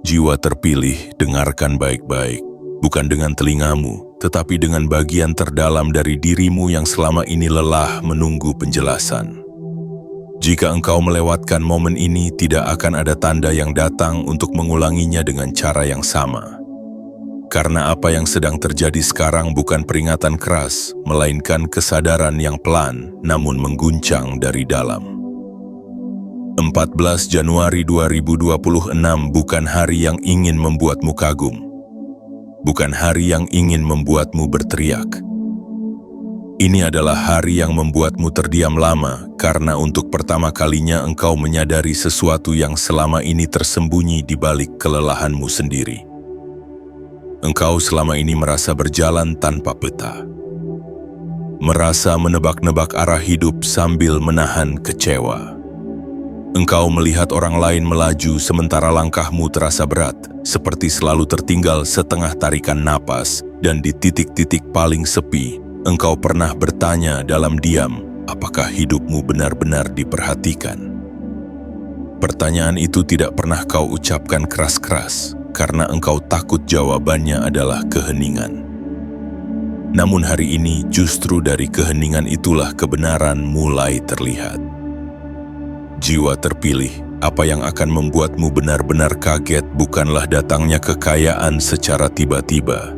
Jiwa terpilih, dengarkan baik-baik, bukan dengan telingamu, tetapi dengan bagian terdalam dari dirimu yang selama ini lelah menunggu penjelasan. Jika engkau melewatkan momen ini, tidak akan ada tanda yang datang untuk mengulanginya dengan cara yang sama. Karena apa yang sedang terjadi sekarang bukan peringatan keras, melainkan kesadaran yang pelan, namun mengguncang dari dalam. 14 Januari 2026 bukan hari yang ingin membuatmu kagum. Bukan hari yang ingin membuatmu berteriak. Ini adalah hari yang membuatmu terdiam lama, karena untuk pertama kalinya engkau menyadari sesuatu yang selama ini tersembunyi di balik kelelahanmu sendiri. Engkau selama ini merasa berjalan tanpa peta. Merasa menebak-nebak arah hidup sambil menahan kecewa. Engkau melihat orang lain melaju sementara langkahmu terasa berat, seperti selalu tertinggal setengah tarikan napas, dan di titik-titik paling sepi, engkau pernah bertanya dalam diam, apakah hidupmu benar-benar diperhatikan? Pertanyaan itu tidak pernah kau ucapkan keras-keras, karena engkau takut jawabannya adalah keheningan. Namun hari ini justru dari keheningan itulah kebenaran mulai terlihat. Jiwa terpilih, apa yang akan membuatmu benar-benar kaget bukanlah datangnya kekayaan secara tiba-tiba.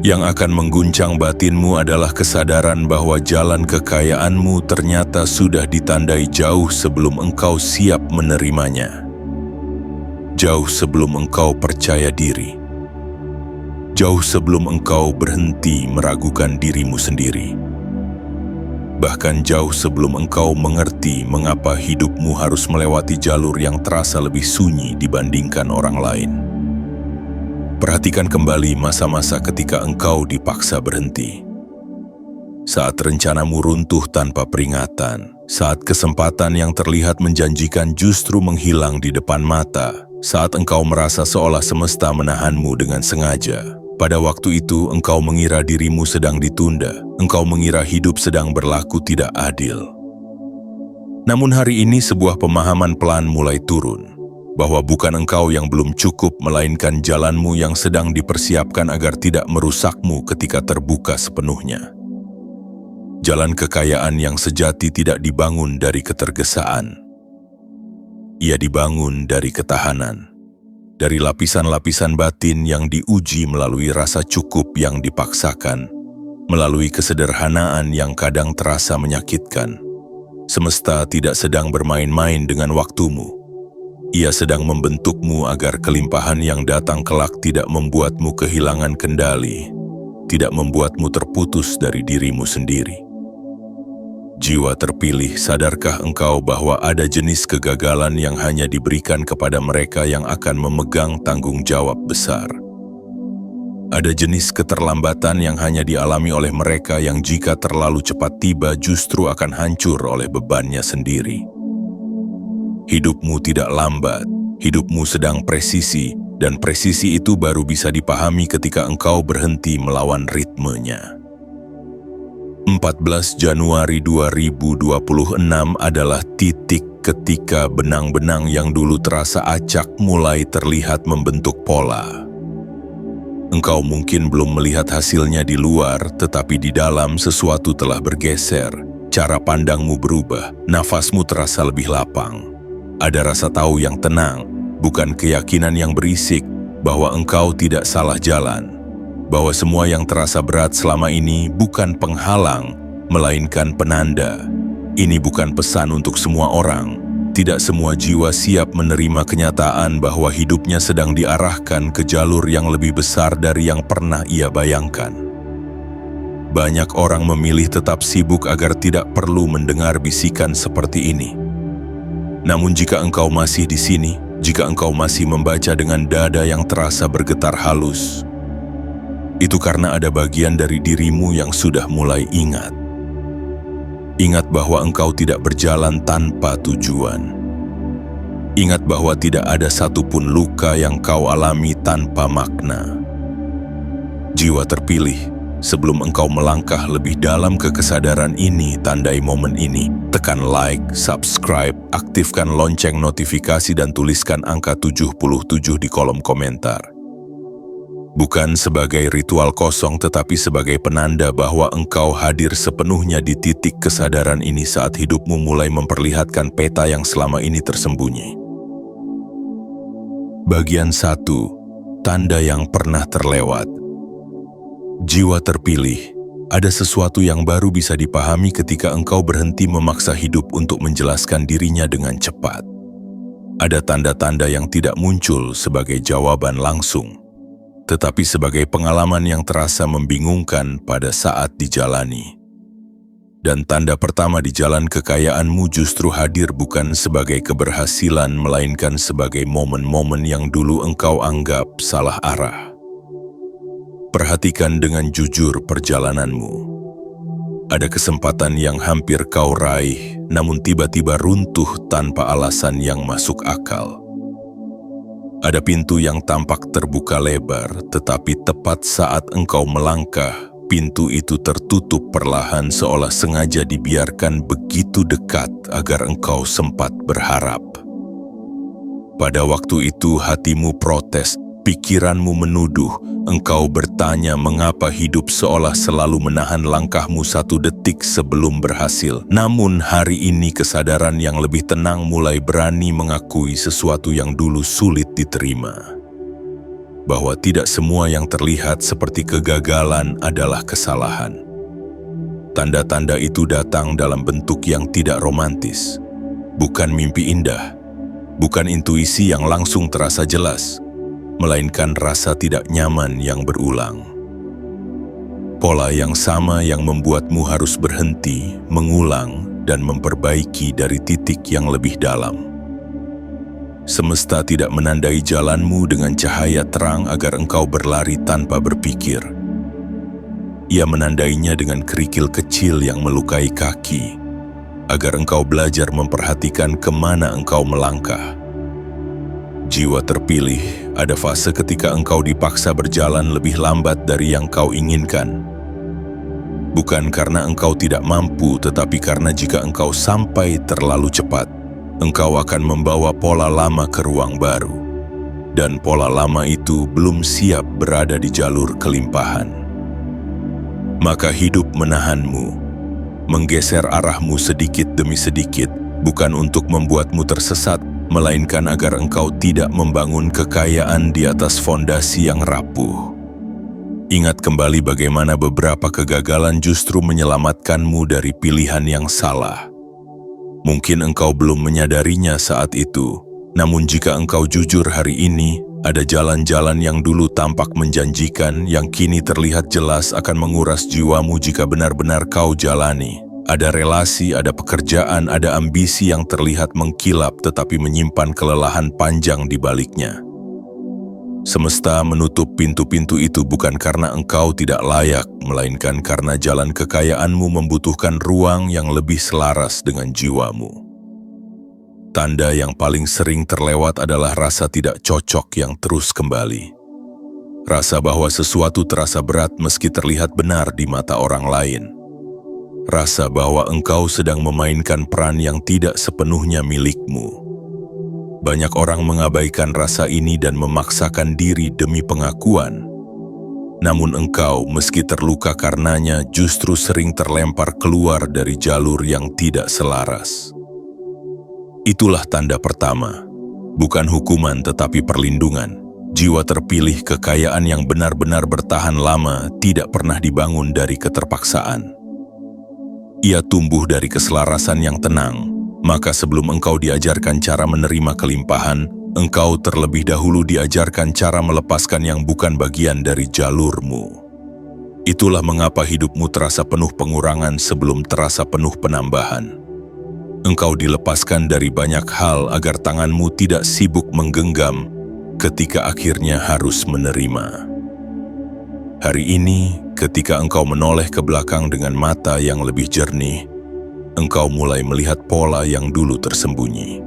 Yang akan mengguncang batinmu adalah kesadaran bahwa jalan kekayaanmu ternyata sudah ditandai jauh sebelum engkau siap menerimanya. Jauh sebelum engkau percaya diri. Jauh sebelum engkau berhenti meragukan dirimu sendiri. Bahkan jauh sebelum engkau mengerti mengapa hidupmu harus melewati jalur yang terasa lebih sunyi dibandingkan orang lain. Perhatikan kembali masa-masa ketika engkau dipaksa berhenti. Saat rencanamu runtuh tanpa peringatan, saat kesempatan yang terlihat menjanjikan justru menghilang di depan mata, saat engkau merasa seolah semesta menahanmu dengan sengaja. Pada waktu itu, engkau mengira dirimu sedang ditunda. Engkau mengira hidup sedang berlaku tidak adil. Namun hari ini sebuah pemahaman pelan mulai turun, bahwa bukan engkau yang belum cukup, melainkan jalanmu yang sedang dipersiapkan agar tidak merusakmu ketika terbuka sepenuhnya. Jalan kekayaan yang sejati tidak dibangun dari ketergesaan. Ia dibangun dari ketahanan. Dari lapisan-lapisan batin yang diuji melalui rasa cukup yang dipaksakan, melalui kesederhanaan yang kadang terasa menyakitkan. Semesta tidak sedang bermain-main dengan waktumu. Ia sedang membentukmu agar kelimpahan yang datang kelak tidak membuatmu kehilangan kendali, tidak membuatmu terputus dari dirimu sendiri. Jiwa terpilih, sadarkah engkau bahwa ada jenis kegagalan yang hanya diberikan kepada mereka yang akan memegang tanggung jawab besar? Ada jenis keterlambatan yang hanya dialami oleh mereka yang jika terlalu cepat tiba justru akan hancur oleh bebannya sendiri. Hidupmu tidak lambat, hidupmu sedang presisi, dan presisi itu baru bisa dipahami ketika engkau berhenti melawan ritmenya. 14 Januari 2026 adalah titik ketika benang-benang yang dulu terasa acak mulai terlihat membentuk pola. Engkau mungkin belum melihat hasilnya di luar, tetapi di dalam sesuatu telah bergeser. Cara pandangmu berubah, nafasmu terasa lebih lapang. Ada rasa tahu yang tenang, bukan keyakinan yang berisik bahwa engkau tidak salah jalan. Bahwa semua yang terasa berat selama ini bukan penghalang, melainkan penanda. Ini bukan pesan untuk semua orang. Tidak semua jiwa siap menerima kenyataan bahwa hidupnya sedang diarahkan ke jalur yang lebih besar dari yang pernah ia bayangkan. Banyak orang memilih tetap sibuk agar tidak perlu mendengar bisikan seperti ini. Namun jika engkau masih di sini, jika engkau masih membaca dengan dada yang terasa bergetar halus, itu karena ada bagian dari dirimu yang sudah mulai ingat. Ingat bahwa engkau tidak berjalan tanpa tujuan. Ingat bahwa tidak ada satupun luka yang kau alami tanpa makna. Jiwa terpilih, Sebelum engkau melangkah lebih dalam ke kesadaran ini, tandai momen ini. Tekan like, subscribe, aktifkan lonceng notifikasi dan tuliskan angka 77 di kolom komentar. Bukan sebagai ritual kosong tetapi sebagai penanda bahwa engkau hadir sepenuhnya di titik kesadaran ini saat hidupmu mulai memperlihatkan peta yang selama ini tersembunyi. Bagian 1. Tanda yang pernah terlewat. Jiwa terpilih, ada sesuatu yang baru bisa dipahami ketika engkau berhenti memaksa hidup untuk menjelaskan dirinya dengan cepat. Ada tanda-tanda yang tidak muncul sebagai jawaban langsung, tetapi sebagai pengalaman yang terasa membingungkan pada saat dijalani. Dan tanda pertama di jalan kekayaanmu justru hadir bukan sebagai keberhasilan, melainkan sebagai momen-momen yang dulu engkau anggap salah arah. Perhatikan dengan jujur perjalananmu. Ada kesempatan yang hampir kau raih, namun tiba-tiba runtuh tanpa alasan yang masuk akal. Ada pintu yang tampak terbuka lebar, tetapi tepat saat engkau melangkah, pintu itu tertutup perlahan seolah sengaja dibiarkan begitu dekat agar engkau sempat berharap. Pada waktu itu hatimu protes, pikiranmu menuduh, engkau bertanya mengapa hidup seolah selalu menahan langkahmu satu detik sebelum berhasil. Namun hari ini kesadaran yang lebih tenang mulai berani mengakui sesuatu yang dulu sulit diterima. Bahwa tidak semua yang terlihat seperti kegagalan adalah kesalahan. Tanda-tanda itu datang dalam bentuk yang tidak romantis. Bukan mimpi indah, bukan intuisi yang langsung terasa jelas, melainkan rasa tidak nyaman yang berulang. Pola yang sama yang membuatmu harus berhenti, mengulang, dan memperbaiki dari titik yang lebih dalam. Semesta tidak menandai jalanmu dengan cahaya terang agar engkau berlari tanpa berpikir. Ia menandainya dengan kerikil kecil yang melukai kaki, agar engkau belajar memperhatikan kemana engkau melangkah. Jiwa terpilih, ada fase ketika engkau dipaksa berjalan lebih lambat dari yang kau inginkan. Bukan karena engkau tidak mampu, tetapi karena jika engkau sampai terlalu cepat, engkau akan membawa pola lama ke ruang baru. Dan pola lama itu belum siap berada di jalur kelimpahan. Maka hidup menahanmu, menggeser arahmu sedikit demi sedikit, bukan untuk membuatmu tersesat, melainkan agar engkau tidak membangun kekayaan di atas fondasi yang rapuh. Ingat kembali bagaimana beberapa kegagalan justru menyelamatkanmu dari pilihan yang salah. Mungkin engkau belum menyadarinya saat itu, namun jika engkau jujur hari ini, ada jalan-jalan yang dulu tampak menjanjikan, yang kini terlihat jelas akan menguras jiwamu jika benar-benar kau jalani. Ada relasi, ada pekerjaan, ada ambisi yang terlihat mengkilap tetapi menyimpan kelelahan panjang di baliknya. Semesta menutup pintu-pintu itu bukan karena engkau tidak layak, melainkan karena jalan kekayaanmu membutuhkan ruang yang lebih selaras dengan jiwamu. Tanda yang paling sering terlewat adalah rasa tidak cocok yang terus kembali. Rasa bahwa sesuatu terasa berat meski terlihat benar di mata orang lain. Rasa bahwa engkau sedang memainkan peran yang tidak sepenuhnya milikmu. Banyak orang mengabaikan rasa ini dan memaksakan diri demi pengakuan. Namun engkau, meski terluka karenanya, justru sering terlempar keluar dari jalur yang tidak selaras. Itulah tanda pertama. Bukan hukuman tetapi perlindungan. Jiwa terpilih, kekayaan yang benar-benar bertahan lama, tidak pernah dibangun dari keterpaksaan. Ia tumbuh dari keselarasan yang tenang, maka sebelum engkau diajarkan cara menerima kelimpahan, engkau terlebih dahulu diajarkan cara melepaskan yang bukan bagian dari jalurmu. Itulah mengapa hidupmu terasa penuh pengurangan sebelum terasa penuh penambahan. Engkau dilepaskan dari banyak hal agar tanganmu tidak sibuk menggenggam ketika akhirnya harus menerima. Hari ini, ketika engkau menoleh ke belakang dengan mata yang lebih jernih, engkau mulai melihat pola yang dulu tersembunyi.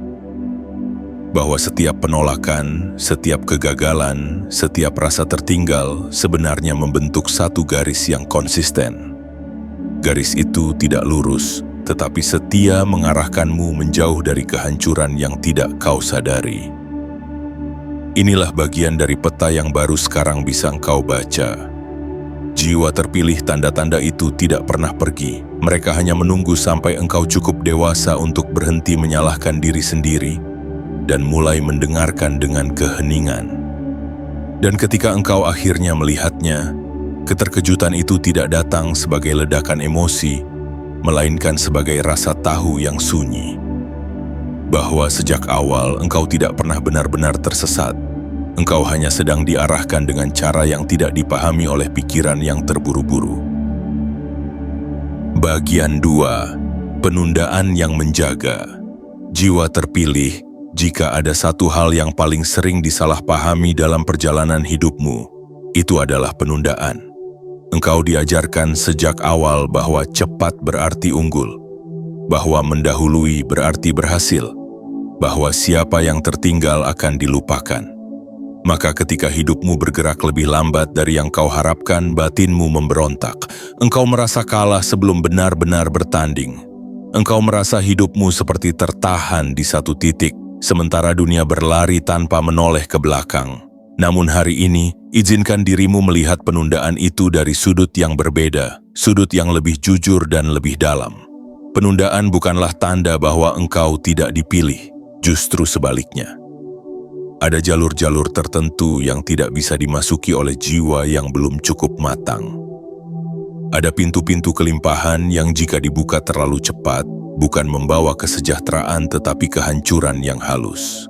bahwa setiap penolakan, setiap kegagalan, setiap rasa tertinggal sebenarnya membentuk satu garis yang konsisten. Garis itu tidak lurus, tetapi setia mengarahkanmu menjauh dari kehancuran yang tidak kau sadari. Inilah bagian dari peta yang baru sekarang bisa engkau baca. Jiwa terpilih, tanda-tanda itu tidak pernah pergi. Mereka hanya menunggu sampai engkau cukup dewasa untuk berhenti menyalahkan diri sendiri dan mulai mendengarkan dengan keheningan. Dan ketika engkau akhirnya melihatnya, keterkejutan itu tidak datang sebagai ledakan emosi, melainkan sebagai rasa tahu yang sunyi. Bahwa sejak awal engkau tidak pernah benar-benar tersesat. Engkau hanya sedang diarahkan dengan cara yang tidak dipahami oleh pikiran yang terburu-buru. Bagian 2. Penundaan yang menjaga. Jiwa terpilih, jika ada satu hal yang paling sering disalahpahami dalam perjalanan hidupmu, itu adalah penundaan. Engkau diajarkan sejak awal bahwa cepat berarti unggul, bahwa mendahului berarti berhasil, bahwa siapa yang tertinggal akan dilupakan. Maka ketika hidupmu bergerak lebih lambat dari yang kau harapkan, batinmu memberontak. Engkau merasa kalah sebelum benar-benar bertanding. Engkau merasa hidupmu seperti tertahan di satu titik, sementara dunia berlari tanpa menoleh ke belakang. Namun hari ini, izinkan dirimu melihat penundaan itu dari sudut yang berbeda, sudut yang lebih jujur dan lebih dalam. Penundaan bukanlah tanda bahwa engkau tidak dipilih, justru sebaliknya. Ada jalur-jalur tertentu yang tidak bisa dimasuki oleh jiwa yang belum cukup matang. Ada pintu-pintu kelimpahan yang jika dibuka terlalu cepat, bukan membawa kesejahteraan tetapi kehancuran yang halus.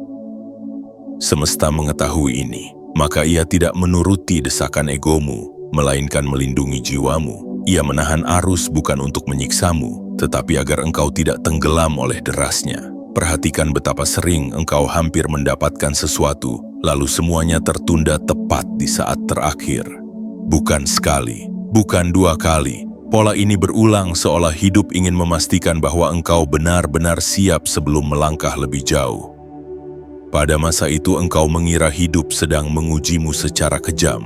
Semesta mengetahui ini, maka ia tidak menuruti desakan egomu, melainkan melindungi jiwamu. Ia menahan arus bukan untuk menyiksamu, tetapi agar engkau tidak tenggelam oleh derasnya. Perhatikan betapa sering engkau hampir mendapatkan sesuatu, lalu semuanya tertunda tepat di saat terakhir. Bukan sekali, bukan dua kali. Pola ini berulang seolah hidup ingin memastikan bahwa engkau benar-benar siap sebelum melangkah lebih jauh. Pada masa itu engkau mengira hidup sedang mengujimu secara kejam.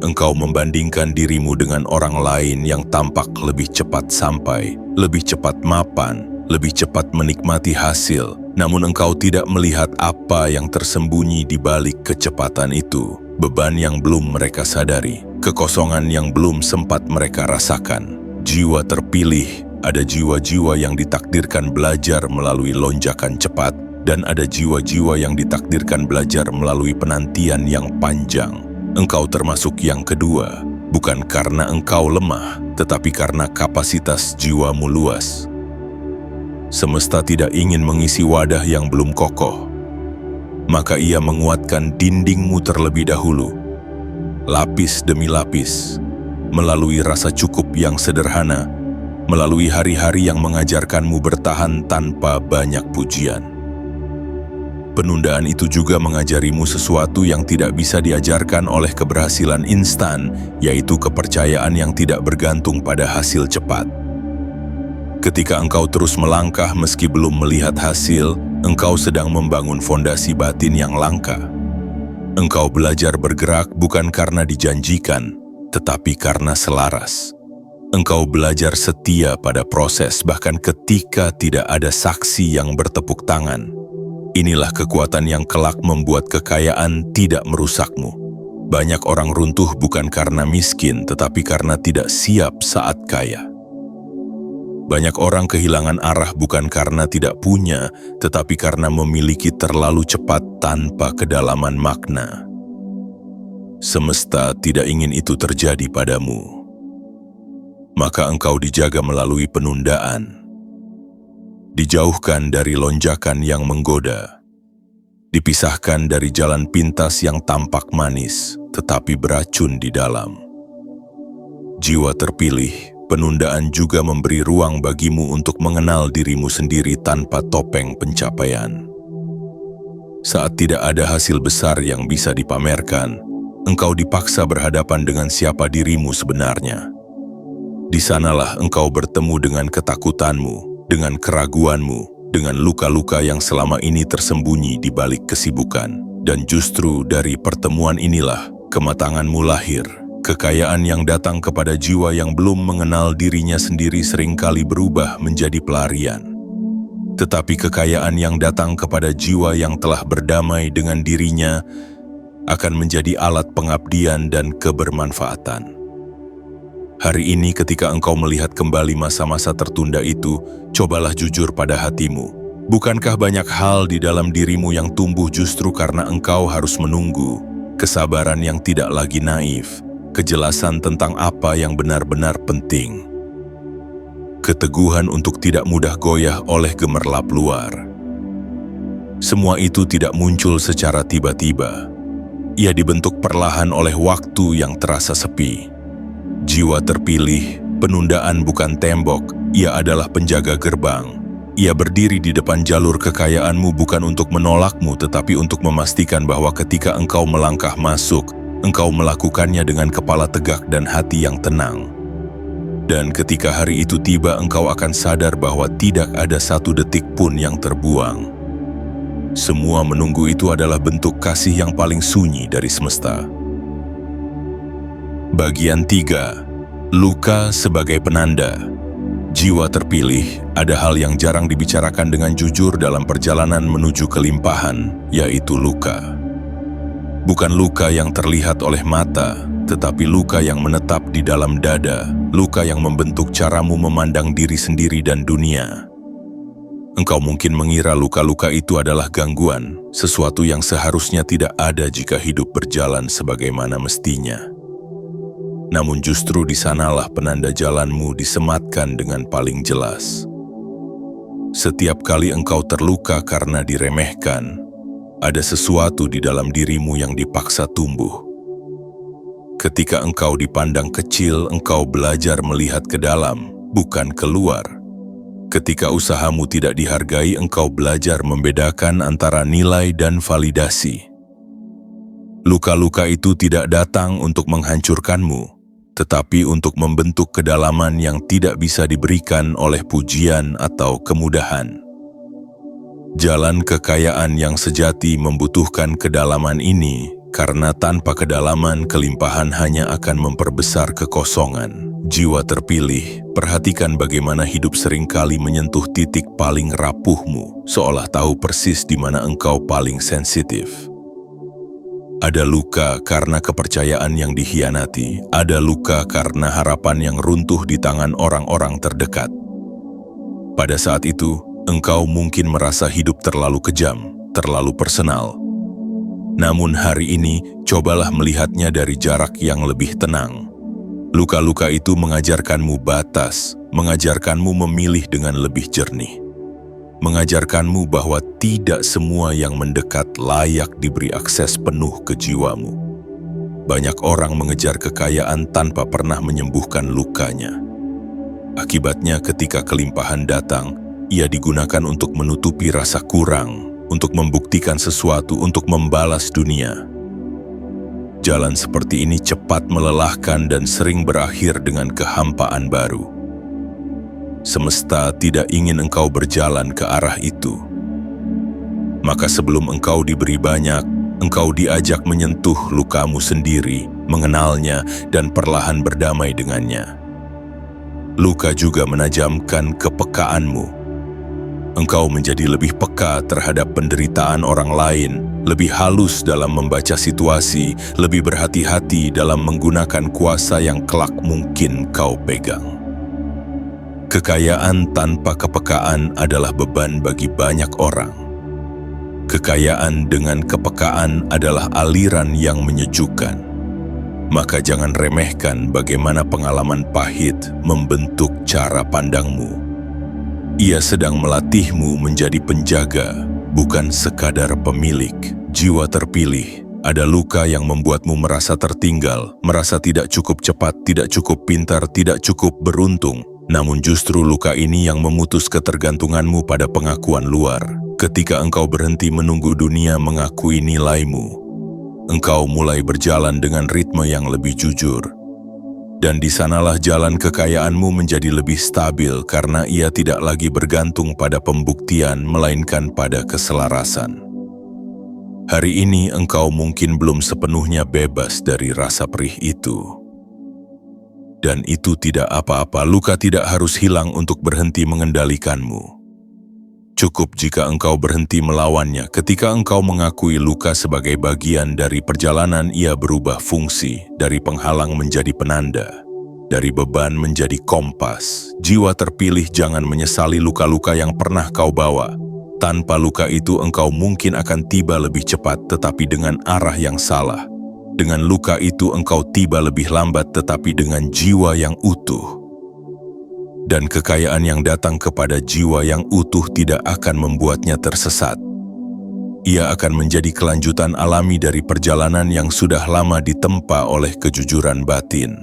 Engkau membandingkan dirimu dengan orang lain yang tampak lebih cepat sampai, lebih cepat mapan, lebih cepat menikmati hasil, namun engkau tidak melihat apa yang tersembunyi di balik kecepatan itu, beban yang belum mereka sadari, kekosongan yang belum sempat mereka rasakan. Jiwa terpilih, ada jiwa-jiwa yang ditakdirkan belajar melalui lonjakan cepat, dan ada jiwa-jiwa yang ditakdirkan belajar melalui penantian yang panjang. Engkau termasuk yang kedua, bukan karena engkau lemah, tetapi karena kapasitas jiwamu luas. Semesta tidak ingin mengisi wadah yang belum kokoh, maka ia menguatkan dindingmu terlebih dahulu, lapis demi lapis, melalui rasa cukup yang sederhana, melalui hari-hari yang mengajarkanmu bertahan tanpa banyak pujian. Penundaan itu juga mengajarimu sesuatu yang tidak bisa diajarkan oleh keberhasilan instan, yaitu kepercayaan yang tidak bergantung pada hasil cepat. Ketika engkau terus melangkah meski belum melihat hasil, engkau sedang membangun fondasi batin yang langka. Engkau belajar bergerak bukan karena dijanjikan, tetapi karena selaras. Engkau belajar setia pada proses bahkan ketika tidak ada saksi yang bertepuk tangan. Inilah kekuatan yang kelak membuat kekayaan tidak merusakmu. Banyak orang runtuh bukan karena miskin, tetapi karena tidak siap saat kaya. Banyak orang kehilangan arah bukan karena tidak punya, tetapi karena memiliki terlalu cepat tanpa kedalaman makna. Semesta tidak ingin itu terjadi padamu. Maka engkau dijaga melalui penundaan. Dijauhkan dari lonjakan yang menggoda. Dipisahkan dari jalan pintas yang tampak manis, tetapi beracun di dalam. Jiwa terpilih, penundaan juga memberi ruang bagimu untuk mengenal dirimu sendiri tanpa topeng pencapaian. Saat tidak ada hasil besar yang bisa dipamerkan, engkau dipaksa berhadapan dengan siapa dirimu sebenarnya. Di sanalah engkau bertemu dengan ketakutanmu, dengan keraguanmu, dengan luka-luka yang selama ini tersembunyi di balik kesibukan. Dan justru dari pertemuan inilah kematanganmu lahir. Kekayaan yang datang kepada jiwa yang belum mengenal dirinya sendiri seringkali berubah menjadi pelarian. Tetapi kekayaan yang datang kepada jiwa yang telah berdamai dengan dirinya akan menjadi alat pengabdian dan kebermanfaatan. Hari ini ketika engkau melihat kembali masa-masa tertunda itu, cobalah jujur pada hatimu. Bukankah banyak hal di dalam dirimu yang tumbuh justru karena engkau harus menunggu? Kesabaran yang tidak lagi naif, kejelasan tentang apa yang benar-benar penting. Keteguhan untuk tidak mudah goyah oleh gemerlap luar. Semua itu tidak muncul secara tiba-tiba. Ia dibentuk perlahan oleh waktu yang terasa sepi. Jiwa terpilih, penundaan bukan tembok, ia adalah penjaga gerbang. Ia berdiri di depan jalur kekayaanmu bukan untuk menolakmu tetapi untuk memastikan bahwa ketika engkau melangkah masuk, engkau melakukannya dengan kepala tegak dan hati yang tenang. Dan ketika hari itu tiba, engkau akan sadar bahwa tidak ada satu detik pun yang terbuang. Semua menunggu itu adalah bentuk kasih yang paling sunyi dari semesta. Bagian 3. Luka sebagai penanda. Jiwa terpilih, ada hal yang jarang dibicarakan dengan jujur dalam perjalanan menuju kelimpahan, yaitu luka. Bukan luka yang terlihat oleh mata, tetapi luka yang menetap di dalam dada, luka yang membentuk caramu memandang diri sendiri dan dunia. Engkau mungkin mengira luka-luka itu adalah gangguan, sesuatu yang seharusnya tidak ada jika hidup berjalan sebagaimana mestinya. Namun justru di sanalah penanda jalanmu disematkan dengan paling jelas. Setiap kali engkau terluka karena diremehkan, ada sesuatu di dalam dirimu yang dipaksa tumbuh. Ketika engkau dipandang kecil, engkau belajar melihat ke dalam, bukan keluar. Ketika usahamu tidak dihargai, engkau belajar membedakan antara nilai dan validasi. Luka-luka itu tidak datang untuk menghancurkanmu, tetapi untuk membentuk kedalaman yang tidak bisa diberikan oleh pujian atau kemudahan. Jalan kekayaan yang sejati membutuhkan kedalaman ini, karena tanpa kedalaman kelimpahan hanya akan memperbesar kekosongan. Jiwa terpilih, perhatikan bagaimana hidup seringkali menyentuh titik paling rapuhmu, seolah tahu persis di mana engkau paling sensitif. Ada luka karena kepercayaan yang dikhianati, ada luka karena harapan yang runtuh di tangan orang-orang terdekat. Pada saat itu, engkau mungkin merasa hidup terlalu kejam, terlalu personal. Namun hari ini, cobalah melihatnya dari jarak yang lebih tenang. Luka-luka itu mengajarkanmu batas, mengajarkanmu memilih dengan lebih jernih. Mengajarkanmu bahwa tidak semua yang mendekat layak diberi akses penuh ke jiwamu. Banyak orang mengejar kekayaan tanpa pernah menyembuhkan lukanya. Akibatnya ketika kelimpahan datang, ia digunakan untuk menutupi rasa kurang, untuk membuktikan sesuatu, untuk membalas dunia. Jalan seperti ini cepat melelahkan dan sering berakhir dengan kehampaan baru. Semesta tidak ingin engkau berjalan ke arah itu. Maka sebelum engkau diberi banyak, engkau diajak menyentuh lukamu sendiri, mengenalnya, dan perlahan berdamai dengannya. Luka juga menajamkan kepekaanmu. Engkau menjadi lebih peka terhadap penderitaan orang lain, lebih halus dalam membaca situasi, lebih berhati-hati dalam menggunakan kuasa yang kelak mungkin kau pegang. Kekayaan tanpa kepekaan adalah beban bagi banyak orang. Kekayaan dengan kepekaan adalah aliran yang menyejukkan. Maka jangan remehkan bagaimana pengalaman pahit membentuk cara pandangmu. Ia sedang melatihmu menjadi penjaga, bukan sekadar pemilik. Jiwa terpilih, ada luka yang membuatmu merasa tertinggal, merasa tidak cukup cepat, tidak cukup pintar, tidak cukup beruntung. Namun justru luka ini yang memutus ketergantunganmu pada pengakuan luar. Ketika engkau berhenti menunggu dunia mengakui nilaimu, engkau mulai berjalan dengan ritme yang lebih jujur. Dan di sanalah jalan kekayaanmu menjadi lebih stabil karena ia tidak lagi bergantung pada pembuktian melainkan pada keselarasan. Hari ini engkau mungkin belum sepenuhnya bebas dari rasa perih itu. Dan itu tidak apa-apa, luka tidak harus hilang untuk berhenti mengendalikanmu. Cukup jika engkau berhenti melawannya. Ketika engkau mengakui luka sebagai bagian dari perjalanan, ia berubah fungsi dari penghalang menjadi penanda. Dari beban menjadi kompas. Jiwa terpilih jangan menyesali luka-luka yang pernah kau bawa. Tanpa luka itu engkau mungkin akan tiba lebih cepat tetapi dengan arah yang salah. Dengan luka itu engkau tiba lebih lambat tetapi dengan jiwa yang utuh. Dan kekayaan yang datang kepada jiwa yang utuh tidak akan membuatnya tersesat. Ia akan menjadi kelanjutan alami dari perjalanan yang sudah lama ditempa oleh kejujuran batin.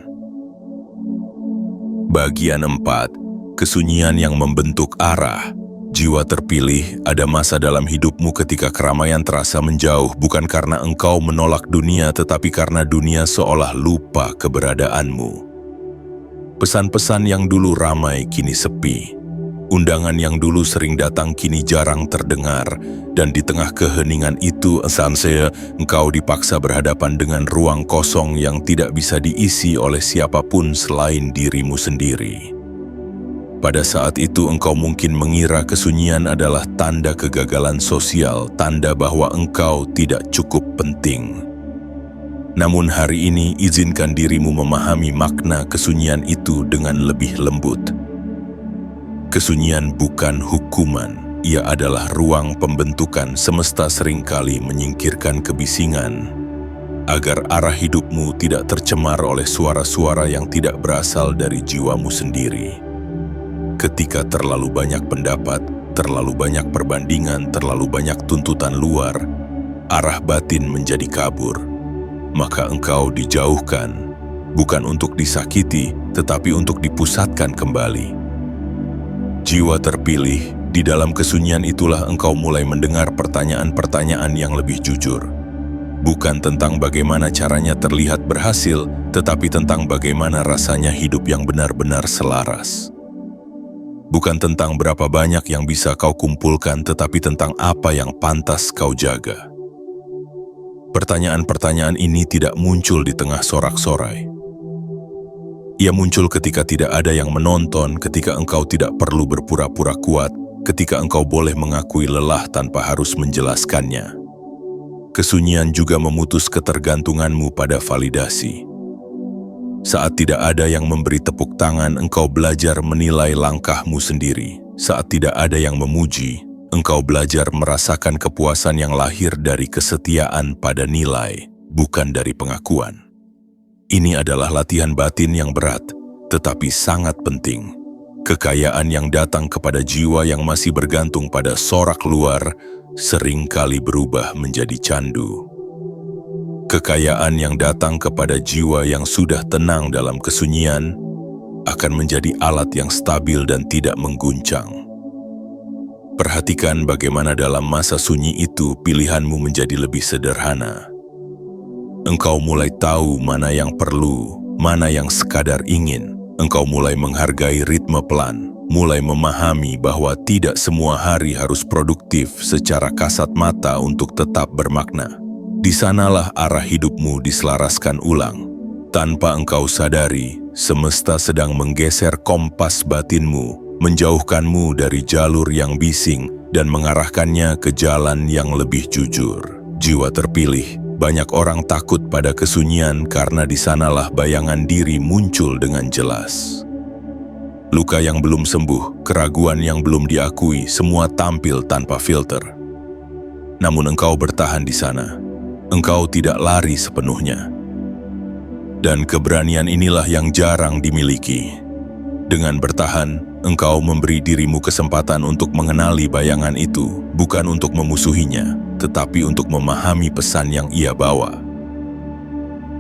Bagian 4. Kesunyian yang membentuk arah. Jiwa terpilih, ada masa dalam hidupmu ketika keramaian terasa menjauh, bukan karena engkau menolak dunia, tetapi karena dunia seolah lupa keberadaanmu. Pesan-pesan yang dulu ramai kini sepi. Undangan yang dulu sering datang kini jarang terdengar, dan di tengah keheningan itu, engkau dipaksa berhadapan dengan ruang kosong yang tidak bisa diisi oleh siapapun selain dirimu sendiri. Pada saat itu engkau mungkin mengira kesunyian adalah tanda kegagalan sosial, tanda bahwa engkau tidak cukup penting. Namun hari ini izinkan dirimu memahami makna kesunyian itu dengan lebih lembut. Kesunyian bukan hukuman, ia adalah ruang pembentukan. Semesta seringkali menyingkirkan kebisingan, agar arah hidupmu tidak tercemar oleh suara-suara yang tidak berasal dari jiwamu sendiri. Ketika terlalu banyak pendapat, terlalu banyak perbandingan, terlalu banyak tuntutan luar, arah batin menjadi kabur. Maka engkau dijauhkan, bukan untuk disakiti, tetapi untuk dipusatkan kembali. Jiwa terpilih, di dalam kesunyian itulah engkau mulai mendengar pertanyaan-pertanyaan yang lebih jujur. Bukan tentang bagaimana caranya terlihat berhasil, tetapi tentang bagaimana rasanya hidup yang benar-benar selaras. Bukan tentang berapa banyak yang bisa kau kumpulkan, tetapi tentang apa yang pantas kau jaga. Pertanyaan-pertanyaan ini tidak muncul di tengah sorak-sorai. Ia muncul ketika tidak ada yang menonton, ketika engkau tidak perlu berpura-pura kuat, ketika engkau boleh mengakui lelah tanpa harus menjelaskannya. Kesunyian juga memutus ketergantunganmu pada validasi. Saat tidak ada yang memberi tepuk tangan, engkau belajar menilai langkahmu sendiri. Saat tidak ada yang memuji, engkau belajar merasakan kepuasan yang lahir dari kesetiaan pada nilai, bukan dari pengakuan. Ini adalah latihan batin yang berat, tetapi sangat penting. Kekayaan yang datang kepada jiwa yang masih bergantung pada sorak luar seringkali berubah menjadi candu. Kekayaan yang datang kepada jiwa yang sudah tenang dalam kesunyian akan menjadi alat yang stabil dan tidak mengguncang. Perhatikan bagaimana dalam masa sunyi itu pilihanmu menjadi lebih sederhana. Engkau mulai tahu mana yang perlu, mana yang sekadar ingin. Engkau mulai menghargai ritme pelan, mulai memahami bahwa tidak semua hari harus produktif secara kasat mata untuk tetap bermakna. Di sanalah arah hidupmu diselaraskan ulang. Tanpa engkau sadari, semesta sedang menggeser kompas batinmu, menjauhkanmu dari jalur yang bising dan mengarahkannya ke jalan yang lebih jujur. Jiwa terpilih. Banyak orang takut pada kesunyian karena di sanalah bayangan diri muncul dengan jelas. Luka yang belum sembuh, keraguan yang belum diakui, semua tampil tanpa filter. Namun engkau bertahan di sana. Engkau tidak lari sepenuhnya. Dan keberanian inilah yang jarang dimiliki. Dengan bertahan, engkau memberi dirimu kesempatan untuk mengenali bayangan itu, bukan untuk memusuhinya, tetapi untuk memahami pesan yang ia bawa.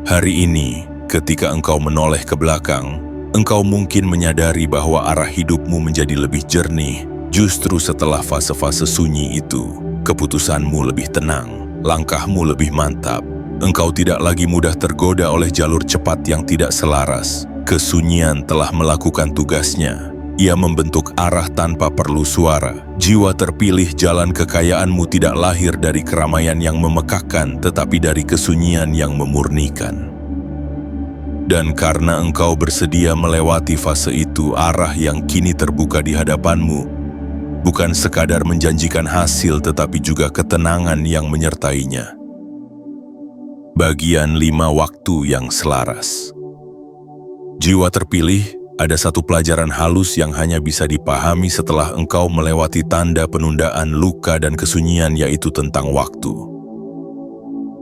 Hari ini, ketika engkau menoleh ke belakang, engkau mungkin menyadari bahwa arah hidupmu menjadi lebih jernih. Justru setelah fase-fase sunyi itu, keputusanmu lebih tenang, langkahmu lebih mantap. Engkau tidak lagi mudah tergoda oleh jalur cepat yang tidak selaras. Kesunyian telah melakukan tugasnya. Ia membentuk arah tanpa perlu suara. Jiwa terpilih, jalan kekayaanmu tidak lahir dari keramaian yang memekakkan, tetapi dari kesunyian yang memurnikan. Dan karena engkau bersedia melewati fase itu, arah yang kini terbuka di hadapanmu bukan sekadar menjanjikan hasil, tetapi juga ketenangan yang menyertainya. Bagian 5 waktu yang selaras. Jiwa terpilih, ada satu pelajaran halus yang hanya bisa dipahami setelah engkau melewati tanda penundaan, luka, dan kesunyian, yaitu tentang waktu.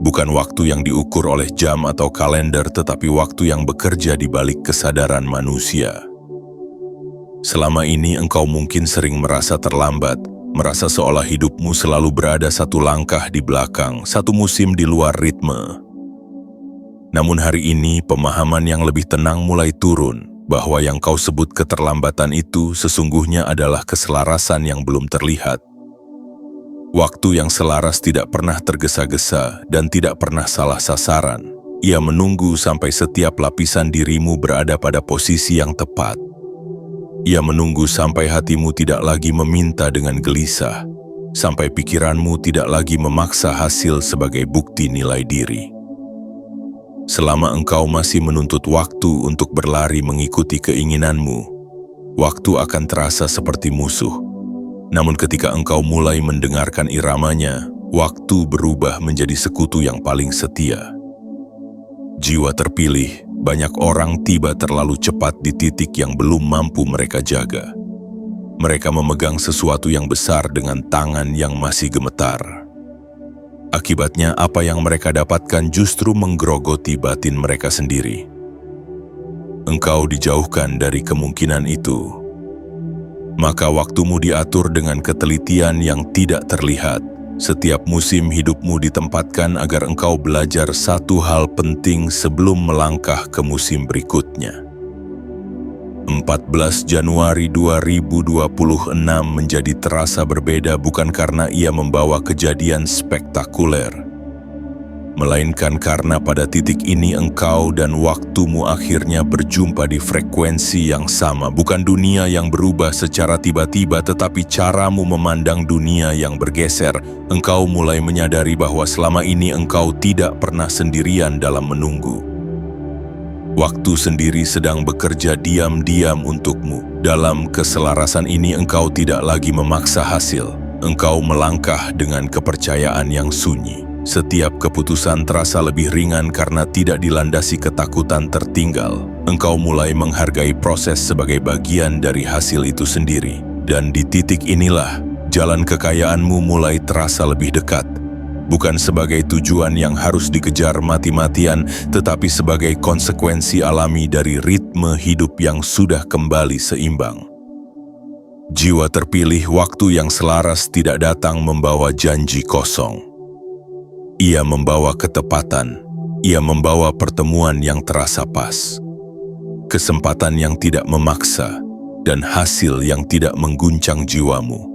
Bukan waktu yang diukur oleh jam atau kalender, tetapi waktu yang bekerja di balik kesadaran manusia. Selama ini engkau mungkin sering merasa terlambat, merasa seolah hidupmu selalu berada satu langkah di belakang, satu musim di luar ritme. Namun hari ini pemahaman yang lebih tenang mulai turun, bahwa yang kau sebut keterlambatan itu sesungguhnya adalah keselarasan yang belum terlihat. Waktu yang selaras tidak pernah tergesa-gesa dan tidak pernah salah sasaran. Ia menunggu sampai setiap lapisan dirimu berada pada posisi yang tepat. Ia menunggu sampai hatimu tidak lagi meminta dengan gelisah, sampai pikiranmu tidak lagi memaksa hasil sebagai bukti nilai diri. Selama engkau masih menuntut waktu untuk berlari mengikuti keinginanmu, waktu akan terasa seperti musuh. Namun ketika engkau mulai mendengarkan iramanya, waktu berubah menjadi sekutu yang paling setia. Jiwa terpilih, banyak orang tiba terlalu cepat di titik yang belum mampu mereka jaga. Mereka memegang sesuatu yang besar dengan tangan yang masih gemetar. Akibatnya, apa yang mereka dapatkan justru menggerogoti batin mereka sendiri. Engkau dijauhkan dari kemungkinan itu. Maka waktumu diatur dengan ketelitian yang tidak terlihat. Setiap musim hidupmu ditempatkan agar engkau belajar satu hal penting sebelum melangkah ke musim berikutnya. 14 Januari 2026 menjadi terasa berbeda bukan karena ia membawa kejadian spektakuler, melainkan karena pada titik ini engkau dan waktumu akhirnya berjumpa di frekuensi yang sama. Bukan dunia yang berubah secara tiba-tiba, tetapi caramu memandang dunia yang bergeser. Engkau mulai menyadari bahwa selama ini engkau tidak pernah sendirian dalam menunggu. Waktu sendiri sedang bekerja diam-diam untukmu. Dalam keselarasan ini engkau tidak lagi memaksa hasil. Engkau melangkah dengan kepercayaan yang sunyi. Setiap keputusan terasa lebih ringan karena tidak dilandasi ketakutan tertinggal. Engkau mulai menghargai proses sebagai bagian dari hasil itu sendiri. Dan di titik inilah, jalan kekayaanmu mulai terasa lebih dekat. Bukan sebagai tujuan yang harus dikejar mati-matian, tetapi sebagai konsekuensi alami dari ritme hidup yang sudah kembali seimbang. Jiwa terpilih, waktu yang selaras tidak datang membawa janji kosong. Ia membawa ketepatan, ia membawa pertemuan yang terasa pas, kesempatan yang tidak memaksa, dan hasil yang tidak mengguncang jiwamu.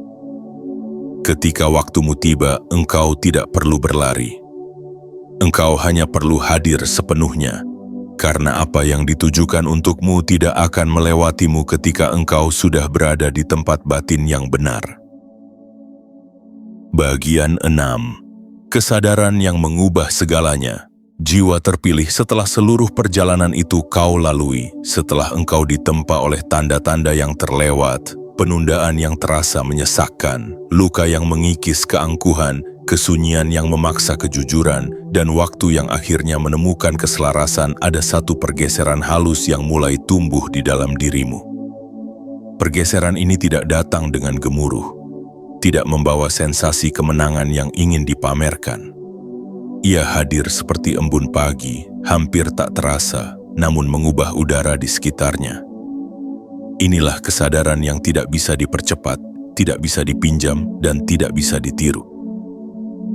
Ketika waktumu tiba, engkau tidak perlu berlari. Engkau hanya perlu hadir sepenuhnya, karena apa yang ditujukan untukmu tidak akan melewatimu ketika engkau sudah berada di tempat batin yang benar. Bagian 6. Kesadaran yang mengubah segalanya. Jiwa terpilih, setelah seluruh perjalanan itu kau lalui, setelah engkau ditempa oleh tanda-tanda yang terlewat, penundaan yang terasa menyesakkan, luka yang mengikis keangkuhan, kesunyian yang memaksa kejujuran, dan waktu yang akhirnya menemukan keselarasan, ada satu pergeseran halus yang mulai tumbuh di dalam dirimu. Pergeseran ini tidak datang dengan gemuruh, tidak membawa sensasi kemenangan yang ingin dipamerkan. Ia hadir seperti embun pagi, hampir tak terasa, namun mengubah udara di sekitarnya. Inilah kesadaran yang tidak bisa dipercepat, tidak bisa dipinjam, dan tidak bisa ditiru.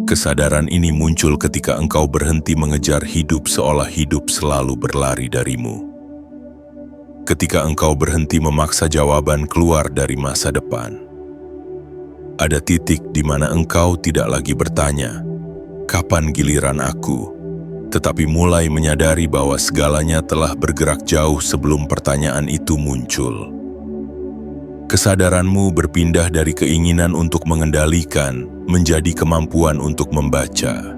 Kesadaran ini muncul ketika engkau berhenti mengejar hidup seolah hidup selalu berlari darimu. Ketika engkau berhenti memaksa jawaban keluar dari masa depan. Ada titik di mana engkau tidak lagi bertanya, "Kapan giliran aku?" tetapi mulai menyadari bahwa segalanya telah bergerak jauh sebelum pertanyaan itu muncul. Kesadaranmu berpindah dari keinginan untuk mengendalikan menjadi kemampuan untuk membaca.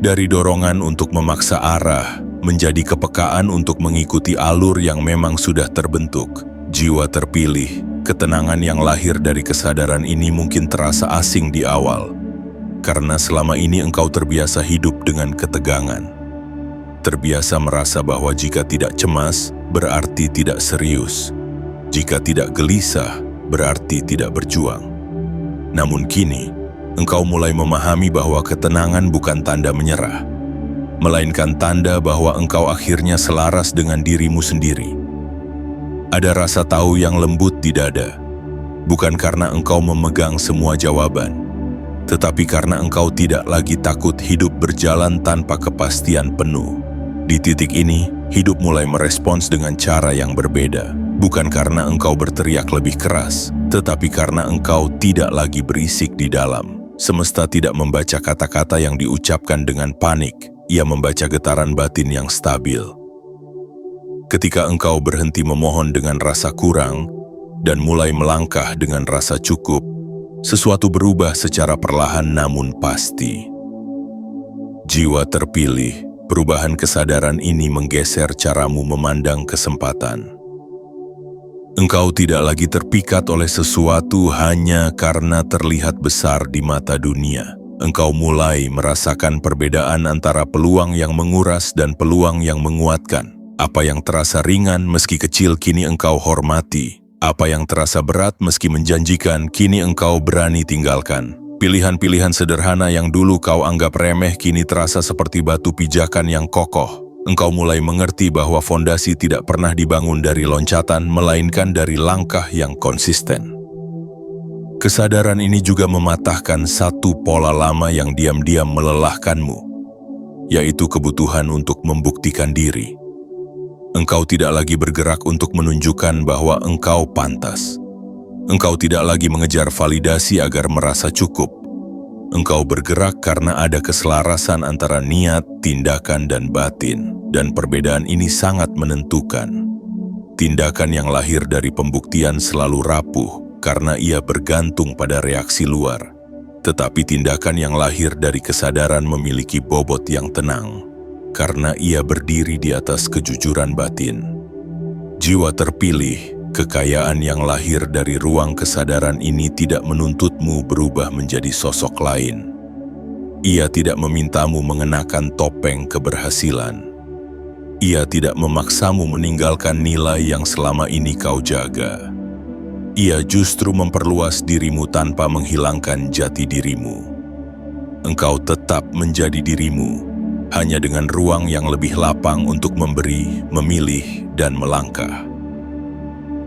Dari dorongan untuk memaksa arah menjadi kepekaan untuk mengikuti alur yang memang sudah terbentuk. Jiwa terpilih, ketenangan yang lahir dari kesadaran ini mungkin terasa asing di awal, karena selama ini engkau terbiasa hidup dengan ketegangan. Terbiasa merasa bahwa jika tidak cemas, berarti tidak serius. Jika tidak gelisah, berarti tidak berjuang. Namun kini, engkau mulai memahami bahwa ketenangan bukan tanda menyerah, melainkan tanda bahwa engkau akhirnya selaras dengan dirimu sendiri. Ada rasa tahu yang lembut di dada, bukan karena engkau memegang semua jawaban, tetapi karena engkau tidak lagi takut hidup berjalan tanpa kepastian penuh. Di titik ini, hidup mulai merespons dengan cara yang berbeda, bukan karena engkau berteriak lebih keras, tetapi karena engkau tidak lagi berisik di dalam. Semesta tidak membaca kata-kata yang diucapkan dengan panik, ia membaca getaran batin yang stabil. Ketika engkau berhenti memohon dengan rasa kurang dan mulai melangkah dengan rasa cukup, sesuatu berubah secara perlahan namun pasti. Jiwa terpilih, perubahan kesadaran ini menggeser caramu memandang kesempatan. Engkau tidak lagi terpikat oleh sesuatu hanya karena terlihat besar di mata dunia. Engkau mulai merasakan perbedaan antara peluang yang menguras dan peluang yang menguatkan. Apa yang terasa ringan meski kecil kini engkau hormati. Apa yang terasa berat meski menjanjikan kini engkau berani tinggalkan. Pilihan-pilihan sederhana yang dulu kau anggap remeh kini terasa seperti batu pijakan yang kokoh. Engkau mulai mengerti bahwa fondasi tidak pernah dibangun dari loncatan, melainkan dari langkah yang konsisten. Kesadaran ini juga mematahkan satu pola lama yang diam-diam melelahkanmu, yaitu kebutuhan untuk membuktikan diri. Engkau tidak lagi bergerak untuk menunjukkan bahwa engkau pantas. Engkau tidak lagi mengejar validasi agar merasa cukup. Engkau bergerak karena ada keselarasan antara niat, tindakan, dan batin, dan perbedaan ini sangat menentukan. Tindakan yang lahir dari pembuktian selalu rapuh, karena ia bergantung pada reaksi luar. Tetapi tindakan yang lahir dari kesadaran memiliki bobot yang tenang, karena ia berdiri di atas kejujuran batin. Jiwa terpilih, kekayaan yang lahir dari ruang kesadaran ini tidak menuntutmu berubah menjadi sosok lain. Ia tidak memintamu mengenakan topeng keberhasilan. Ia tidak memaksamu meninggalkan nilai yang selama ini kau jaga. Ia justru memperluas dirimu tanpa menghilangkan jati dirimu. Engkau tetap menjadi dirimu, hanya dengan ruang yang lebih lapang untuk memberi, memilih, dan melangkah.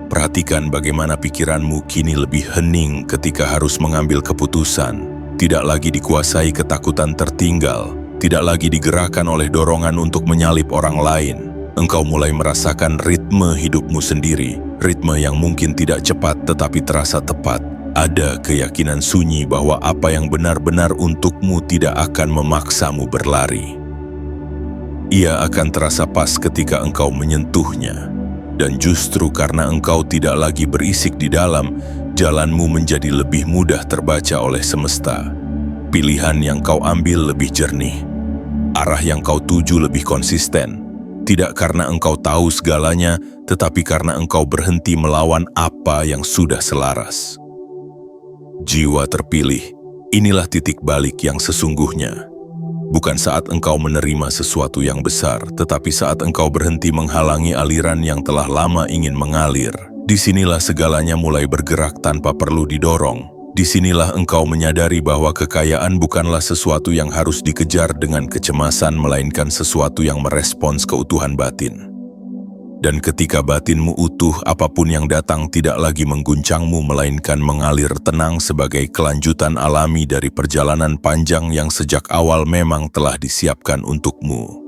Perhatikan bagaimana pikiranmu kini lebih hening ketika harus mengambil keputusan, tidak lagi dikuasai ketakutan tertinggal, tidak lagi digerakkan oleh dorongan untuk menyalip orang lain. Engkau mulai merasakan ritme hidupmu sendiri, ritme yang mungkin tidak cepat tetapi terasa tepat. Ada keyakinan sunyi bahwa apa yang benar-benar untukmu tidak akan memaksamu berlari. Ia akan terasa pas ketika engkau menyentuhnya. Dan justru karena engkau tidak lagi berisik di dalam, jalanmu menjadi lebih mudah terbaca oleh semesta. Pilihan yang kau ambil lebih jernih. Arah yang kau tuju lebih konsisten. Tidak karena engkau tahu segalanya, tetapi karena engkau berhenti melawan apa yang sudah selaras. Jiwa terpilih, inilah titik balik yang sesungguhnya. Bukan saat engkau menerima sesuatu yang besar, tetapi saat engkau berhenti menghalangi aliran yang telah lama ingin mengalir. Disinilah segalanya mulai bergerak tanpa perlu didorong. Disinilah engkau menyadari bahwa kekayaan bukanlah sesuatu yang harus dikejar dengan kecemasan, melainkan sesuatu yang merespons keutuhan batin. Dan ketika batinmu utuh, apapun yang datang tidak lagi mengguncangmu, melainkan mengalir tenang sebagai kelanjutan alami dari perjalanan panjang yang sejak awal memang telah disiapkan untukmu.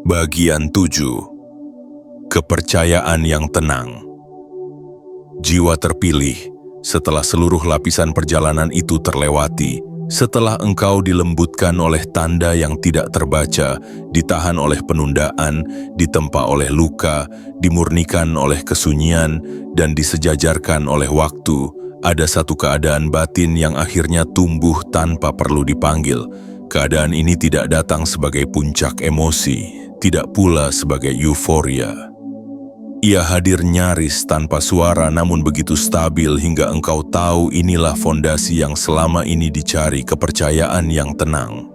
Bagian 7. Kepercayaan yang tenang. Jiwa terpilih. Setelah seluruh lapisan perjalanan itu terlewati, Setelah engkau dilembutkan oleh tanda yang tidak terbaca, ditahan oleh penundaan, ditempa oleh luka, dimurnikan oleh kesunyian, dan disejajarkan oleh waktu, ada satu keadaan batin yang akhirnya tumbuh tanpa perlu dipanggil. Keadaan ini tidak datang sebagai puncak emosi, tidak pula sebagai euforia. Ia hadir nyaris tanpa suara, namun begitu stabil hingga engkau tahu inilah fondasi yang selama ini dicari, kepercayaan yang tenang.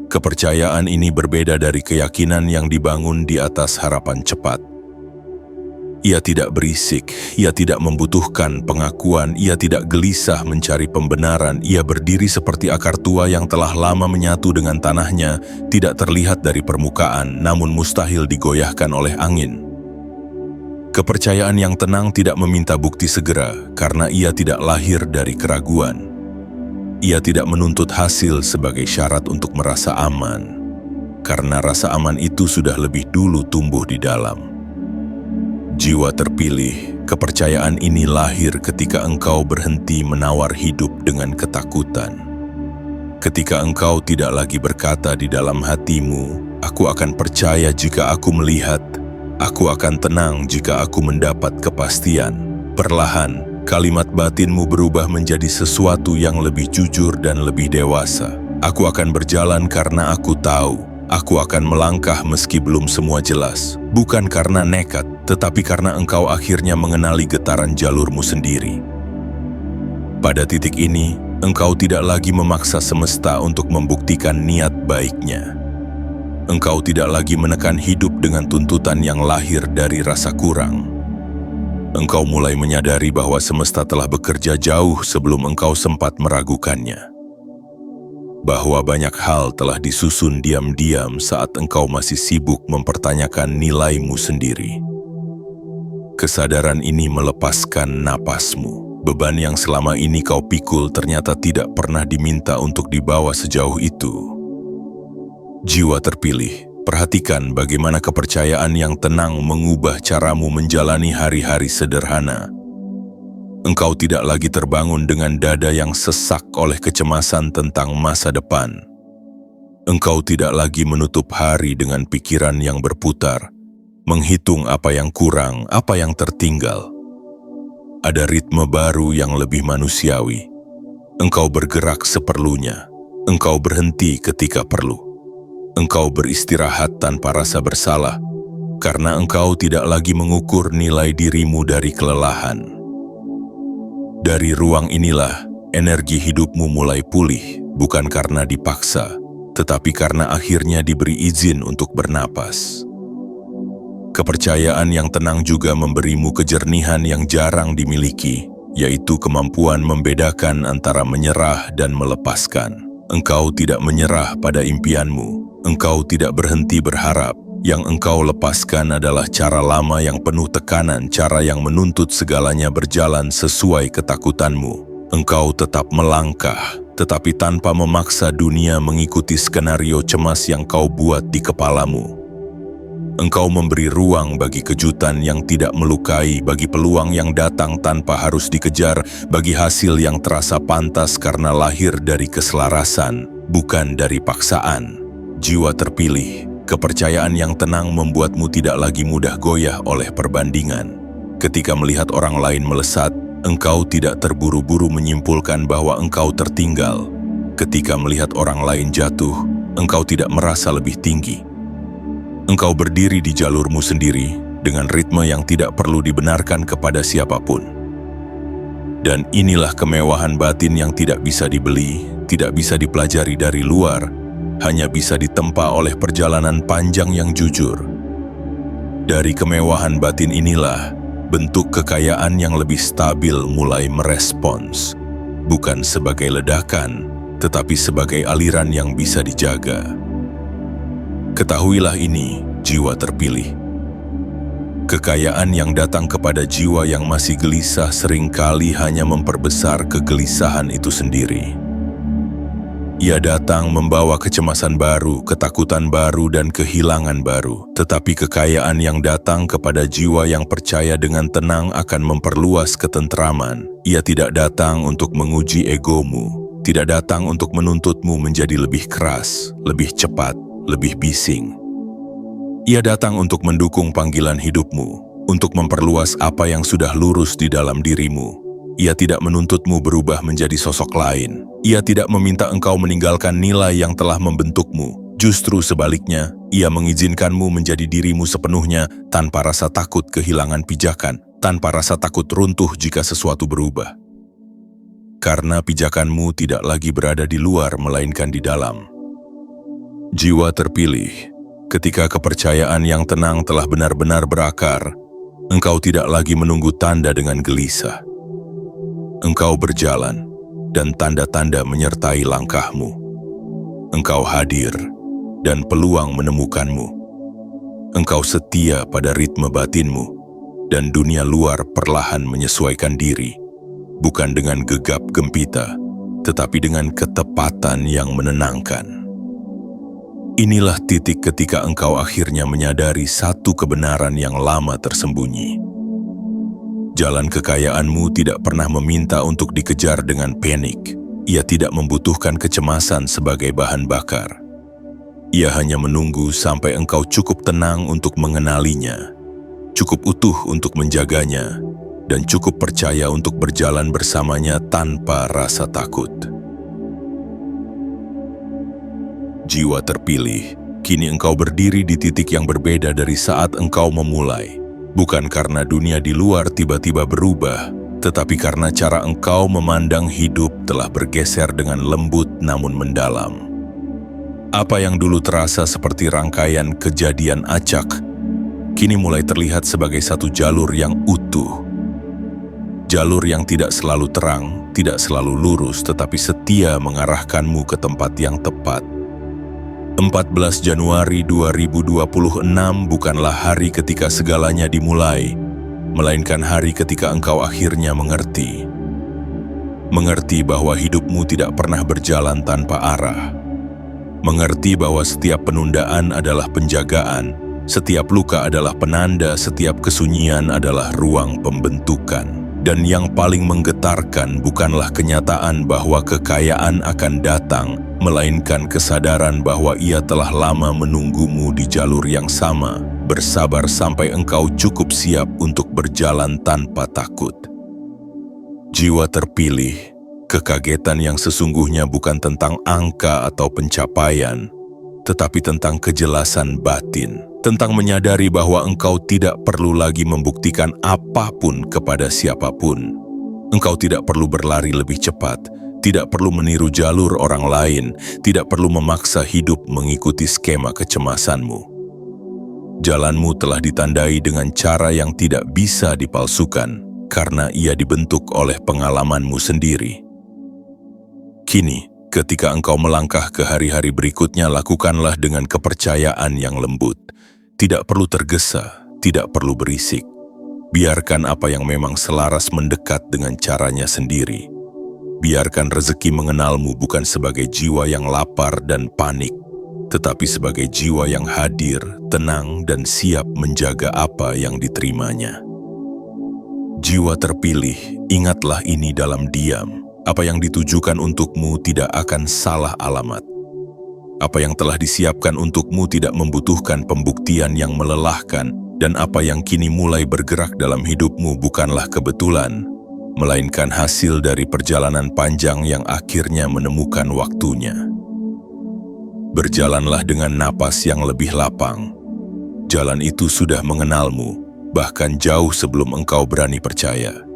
Kepercayaan ini berbeda dari keyakinan yang dibangun di atas harapan cepat. Ia tidak berisik, ia tidak membutuhkan pengakuan, ia tidak gelisah mencari pembenaran, ia berdiri seperti akar tua yang telah lama menyatu dengan tanahnya, tidak terlihat dari permukaan, namun mustahil digoyahkan oleh angin. Kepercayaan yang tenang tidak meminta bukti segera, karena ia tidak lahir dari keraguan. Ia tidak menuntut hasil sebagai syarat untuk merasa aman, karena rasa aman itu sudah lebih dulu tumbuh di dalam. Jiwa terpilih, kepercayaan ini lahir ketika engkau berhenti menawar hidup dengan ketakutan. Ketika engkau tidak lagi berkata di dalam hatimu, "Aku akan percaya jika aku melihat, aku akan tenang jika aku mendapat kepastian." Perlahan, kalimat batinmu berubah menjadi sesuatu yang lebih jujur dan lebih dewasa. Aku akan berjalan karena aku tahu. Aku akan melangkah meski belum semua jelas. Bukan karena nekat, tetapi karena engkau akhirnya mengenali getaran jalurmu sendiri. Pada titik ini, engkau tidak lagi memaksa semesta untuk membuktikan niat baiknya. Engkau tidak lagi menekan hidup dengan tuntutan yang lahir dari rasa kurang. Engkau mulai menyadari bahwa semesta telah bekerja jauh sebelum engkau sempat meragukannya. Bahwa banyak hal telah disusun diam-diam saat engkau masih sibuk mempertanyakan nilaimu sendiri. Kesadaran ini melepaskan napasmu. Beban yang selama ini kau pikul ternyata tidak pernah diminta untuk dibawa sejauh itu. Jiwa terpilih, perhatikan bagaimana kepercayaan yang tenang mengubah caramu menjalani hari-hari sederhana. Engkau tidak lagi terbangun dengan dada yang sesak oleh kecemasan tentang masa depan. Engkau tidak lagi menutup hari dengan pikiran yang berputar, menghitung apa yang kurang, apa yang tertinggal. Ada ritme baru yang lebih manusiawi. Engkau bergerak seperlunya. Engkau berhenti ketika perlu. Engkau beristirahat tanpa rasa bersalah, karena engkau tidak lagi mengukur nilai dirimu dari kelelahan. Dari ruang inilah, energi hidupmu mulai pulih, bukan karena dipaksa, tetapi karena akhirnya diberi izin untuk bernapas. Kepercayaan yang tenang juga memberimu kejernihan yang jarang dimiliki, yaitu kemampuan membedakan antara menyerah dan melepaskan. Engkau tidak menyerah pada impianmu, engkau tidak berhenti berharap. Yang engkau lepaskan adalah cara lama yang penuh tekanan, cara yang menuntut segalanya berjalan sesuai ketakutanmu. Engkau tetap melangkah, tetapi tanpa memaksa dunia mengikuti skenario cemas yang kau buat di kepalamu. Engkau memberi ruang bagi kejutan yang tidak melukai, bagi peluang yang datang tanpa harus dikejar, bagi hasil yang terasa pantas karena lahir dari keselarasan, bukan dari paksaan. Jiwa terpilih, kepercayaan yang tenang membuatmu tidak lagi mudah goyah oleh perbandingan. Ketika melihat orang lain melesat, engkau tidak terburu-buru menyimpulkan bahwa engkau tertinggal. Ketika melihat orang lain jatuh, engkau tidak merasa lebih tinggi. Engkau berdiri di jalurmu sendiri, dengan ritme yang tidak perlu dibenarkan kepada siapapun. Dan inilah kemewahan batin yang tidak bisa dibeli, tidak bisa dipelajari dari luar, hanya bisa ditempa oleh perjalanan panjang yang jujur. Dari kemewahan batin inilah, bentuk kekayaan yang lebih stabil mulai merespons, bukan sebagai ledakan, tetapi sebagai aliran yang bisa dijaga. Ketahuilah ini, jiwa terpilih. Kekayaan yang datang kepada jiwa yang masih gelisah seringkali hanya memperbesar kegelisahan itu sendiri. Ia datang membawa kecemasan baru, ketakutan baru, dan kehilangan baru. Tetapi kekayaan yang datang kepada jiwa yang percaya dengan tenang akan memperluas ketentraman. Ia tidak datang untuk menguji egomu, tidak datang untuk menuntutmu menjadi lebih keras, lebih cepat, lebih bising. Ia datang untuk mendukung panggilan hidupmu, untuk memperluas apa yang sudah lurus di dalam dirimu. Ia tidak menuntutmu berubah menjadi sosok lain. Ia tidak meminta engkau meninggalkan nilai yang telah membentukmu. Justru sebaliknya, ia mengizinkanmu menjadi dirimu sepenuhnya tanpa rasa takut kehilangan pijakan, tanpa rasa takut runtuh jika sesuatu berubah. Karena pijakanmu tidak lagi berada di luar melainkan di dalam. Jiwa terpilih, ketika kepercayaan yang tenang telah benar-benar berakar, engkau tidak lagi menunggu tanda dengan gelisah. Engkau berjalan, dan tanda-tanda menyertai langkahmu. Engkau hadir, dan peluang menemukanmu. Engkau setia pada ritme batinmu, dan dunia luar perlahan menyesuaikan diri, bukan dengan gegap gempita, tetapi dengan ketepatan yang menenangkan. Inilah titik ketika engkau akhirnya menyadari satu kebenaran yang lama tersembunyi. Jalan kekayaanmu tidak pernah meminta untuk dikejar dengan panik. Ia tidak membutuhkan kecemasan sebagai bahan bakar. Ia hanya menunggu sampai engkau cukup tenang untuk mengenalinya, cukup utuh untuk menjaganya, dan cukup percaya untuk berjalan bersamanya tanpa rasa takut. Jiwa terpilih, kini engkau berdiri di titik yang berbeda dari saat engkau memulai. Bukan karena dunia di luar tiba-tiba berubah, tetapi karena cara engkau memandang hidup telah bergeser dengan lembut namun mendalam. Apa yang dulu terasa seperti rangkaian kejadian acak, kini mulai terlihat sebagai satu jalur yang utuh. Jalur yang tidak selalu terang, tidak selalu lurus, tetapi setia mengarahkanmu ke tempat yang tepat. 14 Januari 2026 bukanlah hari ketika segalanya dimulai, melainkan hari ketika engkau akhirnya mengerti. Mengerti bahwa hidupmu tidak pernah berjalan tanpa arah. Mengerti bahwa setiap penundaan adalah penjagaan, setiap luka adalah penanda, setiap kesunyian adalah ruang pembentukan. Dan yang paling menggetarkan bukanlah kenyataan bahwa kekayaan akan datang, melainkan kesadaran bahwa ia telah lama menunggumu di jalur yang sama, bersabar sampai engkau cukup siap untuk berjalan tanpa takut. Jiwa terpilih, kekagetan yang sesungguhnya bukan tentang angka atau pencapaian, tetapi tentang kejelasan batin. Tentang menyadari bahwa engkau tidak perlu lagi membuktikan apapun kepada siapapun. Engkau tidak perlu berlari lebih cepat, tidak perlu meniru jalur orang lain, tidak perlu memaksa hidup mengikuti skema kecemasanmu. Jalanmu telah ditandai dengan cara yang tidak bisa dipalsukan, karena ia dibentuk oleh pengalamanmu sendiri. Kini, ketika engkau melangkah ke hari-hari berikutnya, lakukanlah dengan kepercayaan yang lembut. Tidak perlu tergesa, tidak perlu berisik. Biarkan apa yang memang selaras mendekat dengan caranya sendiri. Biarkan rezeki mengenalmu bukan sebagai jiwa yang lapar dan panik, tetapi sebagai jiwa yang hadir, tenang, dan siap menjaga apa yang diterimanya. Jiwa terpilih, ingatlah ini dalam diam. Apa yang ditujukan untukmu tidak akan salah alamat. Apa yang telah disiapkan untukmu tidak membutuhkan pembuktian yang melelahkan, dan apa yang kini mulai bergerak dalam hidupmu bukanlah kebetulan, melainkan hasil dari perjalanan panjang yang akhirnya menemukan waktunya. Berjalanlah dengan napas yang lebih lapang. Jalan itu sudah mengenalmu, bahkan jauh sebelum engkau berani percaya.